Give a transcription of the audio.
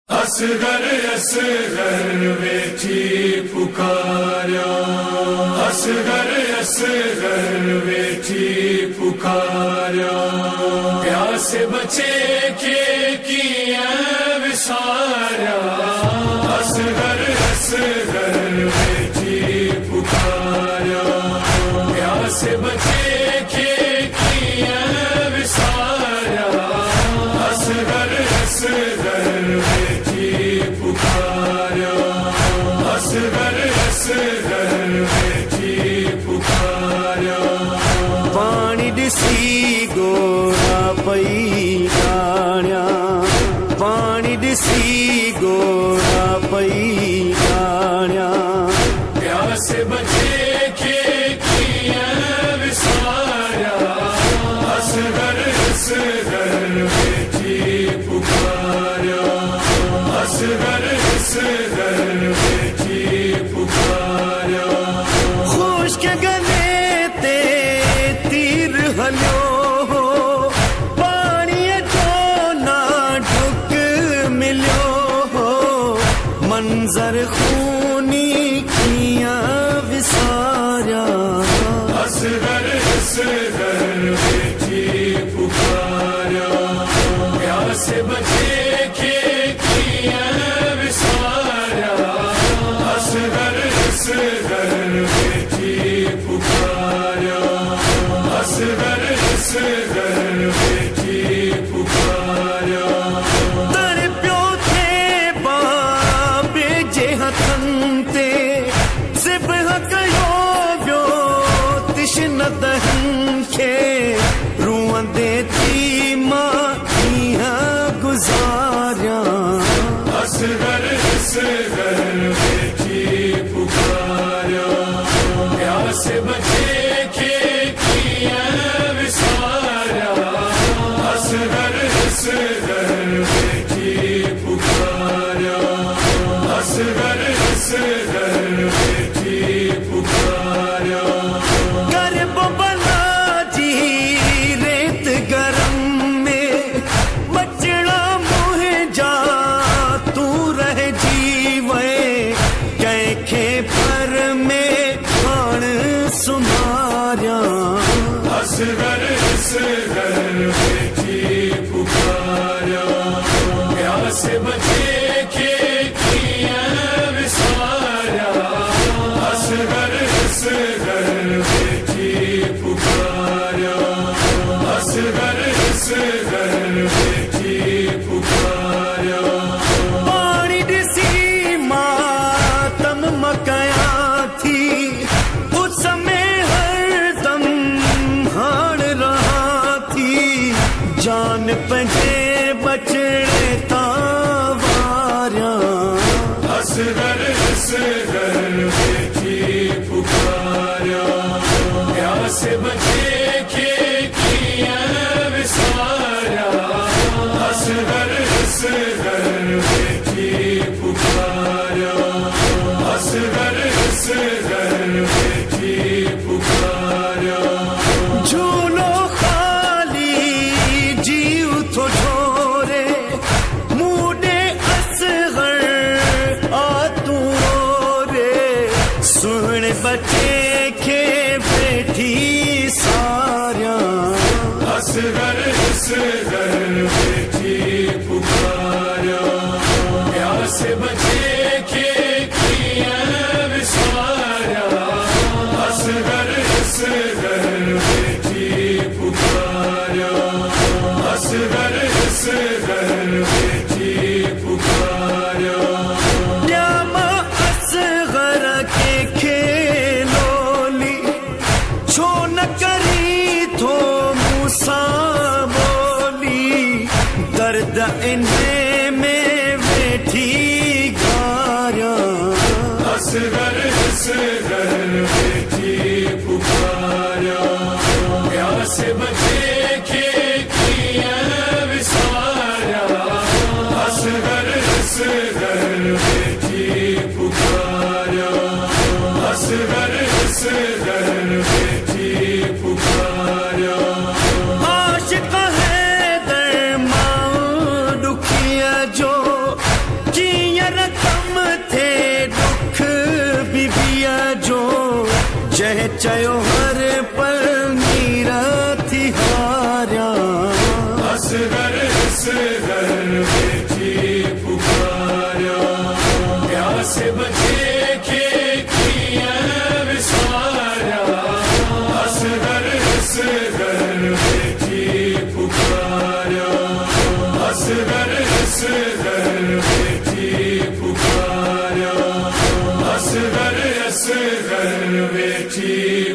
असगर असगर वेठी पुकारा, असगर असगर वेठी पुकारा। प्यासे बचे के किया विसारा, असगर असगर वेठी पुकारा। प्यासे बचे के किया विसारा, असगर असगर वेठी पुकारा, असगर असगर वेठी पुकारा। पानी दिसी गोरा पई गाण्या, पानी दिसी गोरा पई गाण्या। प्यासे बचे के किया विसारा, असगर असगर वेठी पुकारा, असगर असगर वेठी पुकारा। खुश के गले ते तीर हलो, पानी जो ना ढुक मिलो। मंजर खूनी किया विसारा, असगर असगर वेठी पुकारा। प्यासे बचे के किया विसारा, असगर असगर वेठी पुकारा, असगर असगर वेठी पुकारा। तर प्यो थे बाबे जे हथन ते सिब हकयो व्यो तिशन दहन खे। रुअंदे थी मां कीअं गुज़ारियां, असगर असगर वेठी पुकारा। प्यासे बचे के किया विसारा, असगर असगर वेठी पुकारा, असगर असगर वेठी पुकारा। कर बबला जी रेत गरम में बचड़ा मुहे जा तू रह जीवे। कैखे पर में खान सुनारिया, असगर असगर वेठी पुकारा। प्यासे बचे के किया विसारा, असगर असगर वेठी पुकारा, असगर असगर वेठी पुकारा। पानी दिसी मातम मकया थी, उस समय हरदम हार रहा थी। जान पंजे बचड़े तावारिया, असगर असगर वेठी पुकारा। प्यासे बचे के किया विसारा, असगर असगर वेठी पुकारा, असगर असगर वेठी पुकारा। झूलो खाली जीव थो छोरे, मूडे असगर आतू रे। सुन बचे के बैठी सारिया, असगर असगर वेठी पुकारा। प्यासे बचे के किया विसारा, असगर असगर वेठी पुकारा, असगर असगर वेठी पुकारा। ड्यामा असगर के खेलोली, छो न करी थो मूसा बोली। दर्द इन्हें में बैठी गारिया, असगर असगर वेठी पुकारा। प्यासे बचे के किया विसारा, असगर असगर वेठी पुकारा, असगर असगर वेठी पुकारा। आशिक है दर मां दुखिया जो असगर वेठी